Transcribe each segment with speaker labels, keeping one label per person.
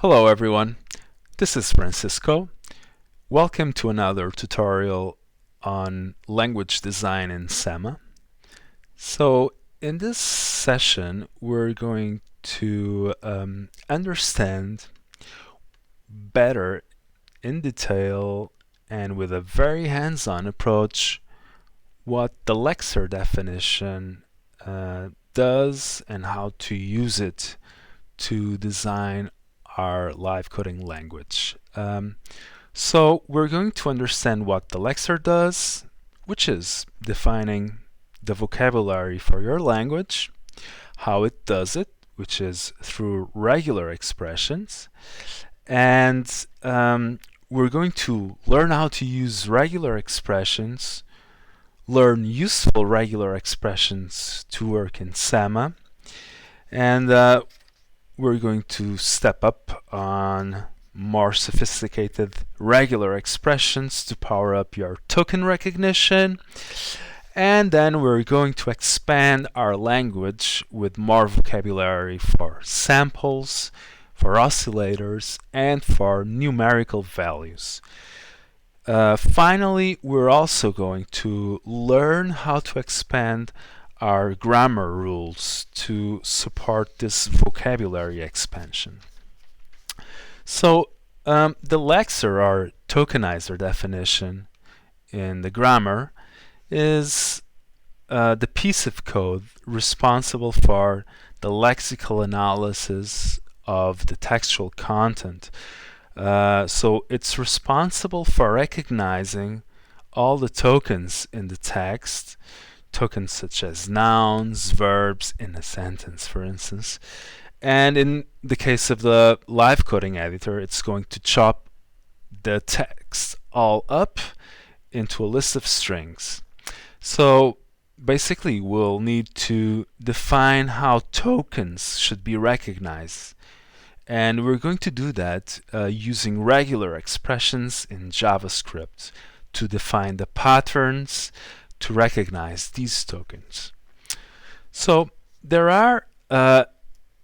Speaker 1: Hello everyone, this is Francisco. Welcome to another tutorial on language design in SEMA. So in this session we're going to understand better in detail and with a very hands-on approach what the Lexer definition does and how to use it to design our live coding language. So we're going to understand what the Lexer does, which is defining the vocabulary for your language, how it does it, which is through regular expressions, and we're going to learn how to use regular expressions, learn useful regular expressions to work in SEMA, and we're going to step up on more sophisticated regular expressions to power up your token recognition. And then we're going to expand our language with more vocabulary for samples, for oscillators, and for numerical values. Finally, we're also going to learn how to expand our grammar rules to support this vocabulary expansion. So the Lexer, or tokenizer definition in the grammar, is the piece of code responsible for the lexical analysis of the textual content. So it's responsible for recognizing all the tokens in the text, tokens such as nouns, verbs in a sentence, for instance. And in the case of the live coding editor, it's going to chop the text all up into a list of strings. So basically, we'll need to define how tokens should be recognized. And we're going to do that using regular expressions in JavaScript to define the patterns to recognize these tokens. So there are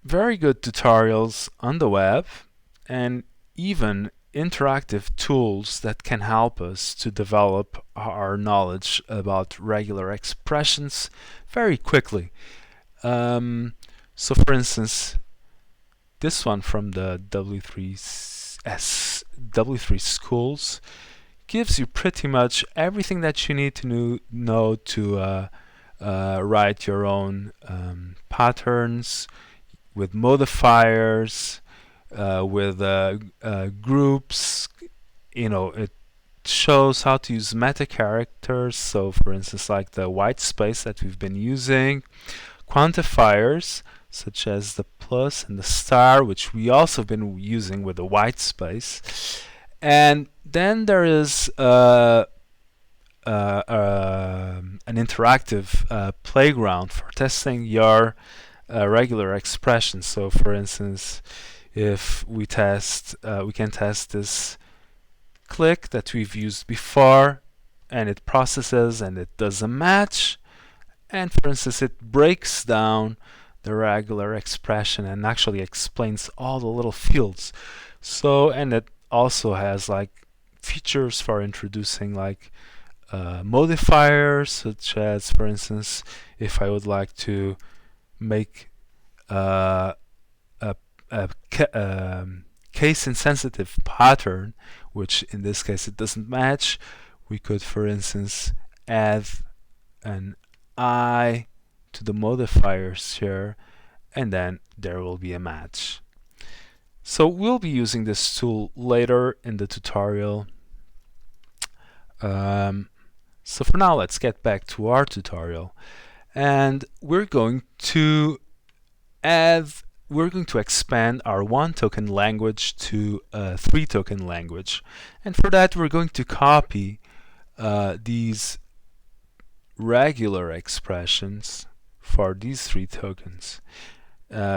Speaker 1: very good tutorials on the web and even interactive tools that can help us to develop our knowledge about regular expressions very quickly. So for instance, this one from the W3 schools gives you pretty much everything that you need to know to write your own patterns with modifiers, with groups. It shows how to use meta characters. So for instance, like the white space that we've been using, quantifiers such as the plus and the star, which we also have been using with the white space. And then there is an interactive playground for testing your regular expressions. So for instance, if we can test this click that we've used before, and it processes and it does a match, and for instance it breaks down the regular expression and actually explains all the little fields. So, and it also has like features for introducing like modifiers, such as for instance, if I would like to make a case-insensitive pattern, which in this case it doesn't match, we could for instance add an I to the modifiers here, and then there will be a match. So we'll be using this tool later in the tutorial. So for now, let's get back to our tutorial, and we're going to expand our one token language to a three token language, and for that we're going to copy these regular expressions for these three tokens,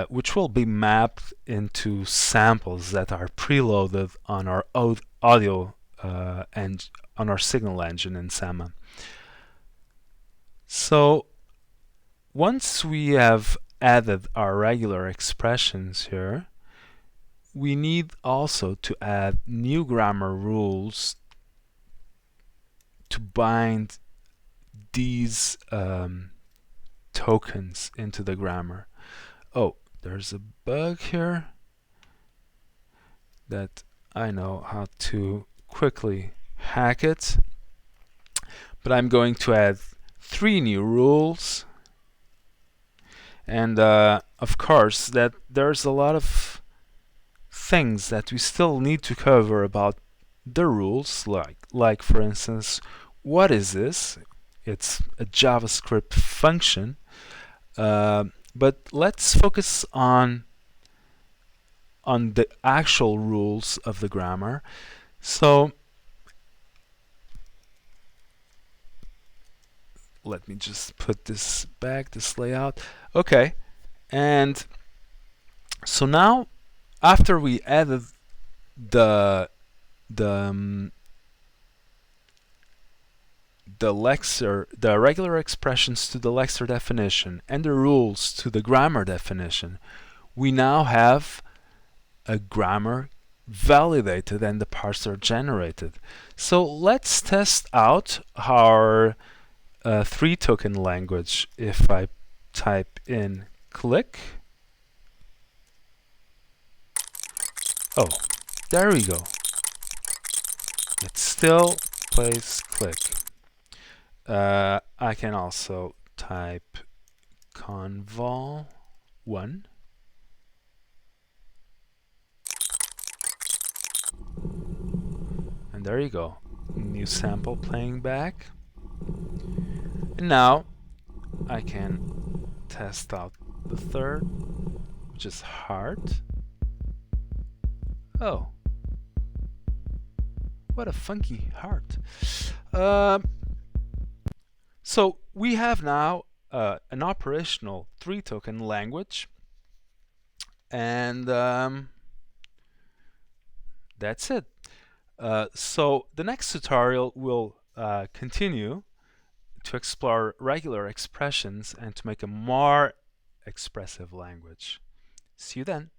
Speaker 1: which will be mapped into samples that are preloaded on our audio and on our signal engine in SEMA. So once we have added our regular expressions here, we need also to add new grammar rules to bind these tokens into the grammar. Oh, there's a bug here that I know how to quickly hack it. But I'm going to add 3 new rules. And of course, that there's a lot of things that we still need to cover about the rules, like for instance, what is this? It's a JavaScript function. But let's focus on the actual rules of the grammar. So let me just put this back, this layout. Okay, and so now after we added the the Lexer, the regular expressions to the Lexer definition and the rules to the grammar definition, we now have a grammar validated and the parser generated. So let's test out our 3-token language. If I type in click, oh, there we go. It still plays click. I can also type convol 1. And there you go. New sample playing back. And now I can test out the third, which is heart. Oh, what a funky heart. So we have now an operational 3-token language, and that's it. So the next tutorial will continue to explore regular expressions and to make a more expressive language. See you then.